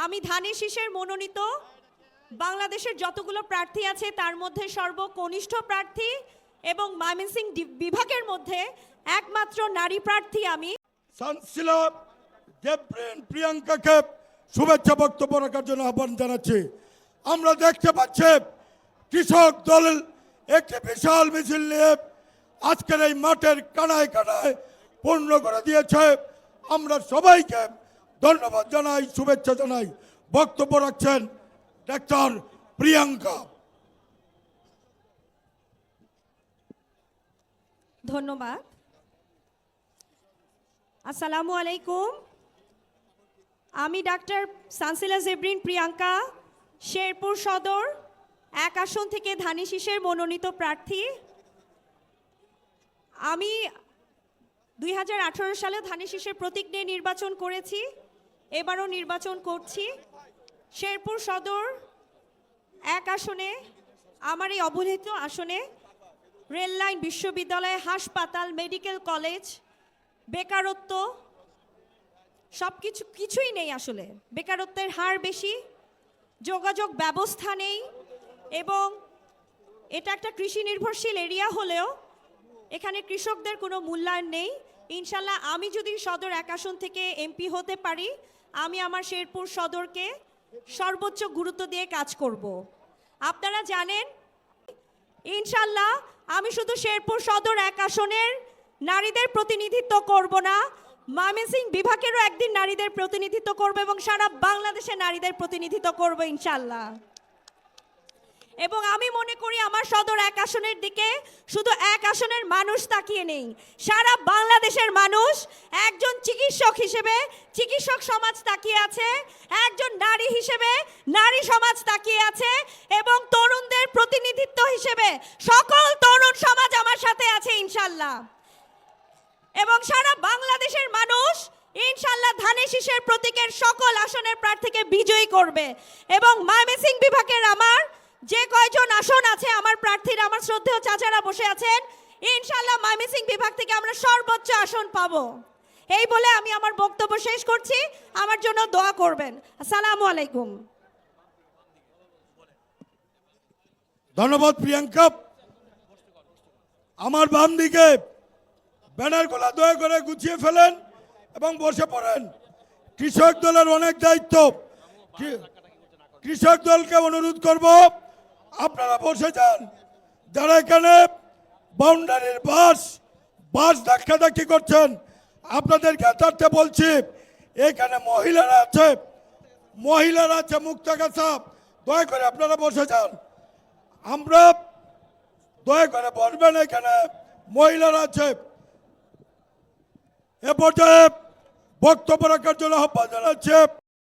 আমি ধানের শীষের মনোনীত বাংলাদেশের যতগুলো প্রার্থী আছে তার মধ্যে সর্বকনিষ্ঠ প্রার্থী এবং ময়মনসিংহ বিভাগের মধ্যে একমাত্র নারী প্রার্থী আমি। সানসিলা জেব্রিন প্রিয়াঙ্কাকে শুভেচ্ছা বক্তব্য রাখার জন্য আহ্বান জানাচ্ছি। আমরা দেখতে পাচ্ছি কৃষক দল একটি বিশাল মিছিল নিয়ে আজকের এই মাঠের কানায় কানায় পূর্ণ করে দিয়েছে। আমরা সবাইকে ধন্যবাদ জানাই, শুভেচ্ছা জানাই। বক্তব্য রাখছেন ডাক্তার প্রিয়াঙ্কা। ধন্যবাদ। আসসালামু আলাইকুম। আমি ডাক্তার সানসিলা জেব্রিন প্রিয়াঙ্কা, শেরপুর সদর 1 আসন থেকে ধানের শীষের মনোনীত প্রার্থী। আমি 2018 সালে ধানের শীষের প্রতীক নিয়ে নির্বাচন করেছি, এবারও নির্বাচন করছি। শেরপুর সদর 1 আসনে, আমার এই অবহেলিত আসনে রেললাইন, বিশ্ববিদ্যালয়, হাসপাতাল, মেডিকেল কলেজ, বেকারত্ব কিছুই নেই। আসলে বেকারত্বের হার বেশি, যোগাযোগ ব্যবস্থা নেই এবং এটা একটা কৃষি নির্ভরশীল এরিয়া হলেও এখানে কৃষকদের কোনো মূল্যায়ন নেই। ইনশাল্লাহ আমি যদি সদর 1 আসন থেকে এমপি হতে পারি, আমি আমার শেরপুর সদরকে সর্বোচ্চ গুরুত্ব দিয়ে কাজ করব। আপনারা জানেন ইনশাল্লাহ আমি শুধু শেরপুর সদর 1 আসনের নারীদের প্রতিনিধিত্ব করব না, ময়মনসিংহ বিভাগেরও একদিন নারীদের প্রতিনিধিত্ব করব এবং সারা বাংলাদেশে নারীদের প্রতিনিধিত্ব করব ইনশাল্লাহ। এবং আমি মনে করি আমার সদর 1 আসনের দিকে শুধু 1 আসনের মানুষ তাকিয়ে নেই, সারা বাংলাদেশের মানুষ একজন চিকিৎসক হিসেবে চিকিৎসক সমাজ তাকিয়ে আছে, একজন নারী হিসেবে নারী সমাজ তাকিয়ে আছে এবং তরুণদের প্রতিনিধিত্ব হিসেবে সকল তরুণ সমাজ আমার সাথে আছে ইনশাল্লাহ। এবং সারা বাংলাদেশের মানুষ ইনশাল্লাহ ধানের শীষের প্রতীকের সকল আসনের প্রার্থীকে বিজয়ী করবে এবং ময়মনসিংহ বিভাগের আমার যে কয়জন আসন আছে, আমার প্রার্থীরা, আমার শ্রদ্ধেয় চাচারা বসে আছেন, ইনশাল্লাহ ময়মনসিংহ বিভাগ থেকে আমরা সর্বোচ্চ আসন পাবো। এই বলে আমি আমার বক্তব্য শেষ করছি। আমার জন্য দোয়া করবেন। আসসালামু আলাইকুম। ধন্যবাদ প্রিয়াঙ্কা। আমার বাম দিকে ব্যানারগুলো দয়া করে গুছিয়ে ফেলেন এবং বসে পড়েন। কৃষক দলের অনেক দায়িত্ব, কৃষক দলকে অনুরোধ করব আপনারা বসে যান। যারা এখানে বাউন্ডারির বাস ধাক্কাধাক্কি করছেন আপনাদেরকে তাতে বলছি, এখানে মহিলারা আছে মুক্তাগাছা, দয়া করে আপনারা বসে যান। আমরা দয়া করে বলবেন, এখানে মহিলারা আছে। এ পর্যায়ে বক্তব্য রাখার জন্য আহ্বান জানাচ্ছে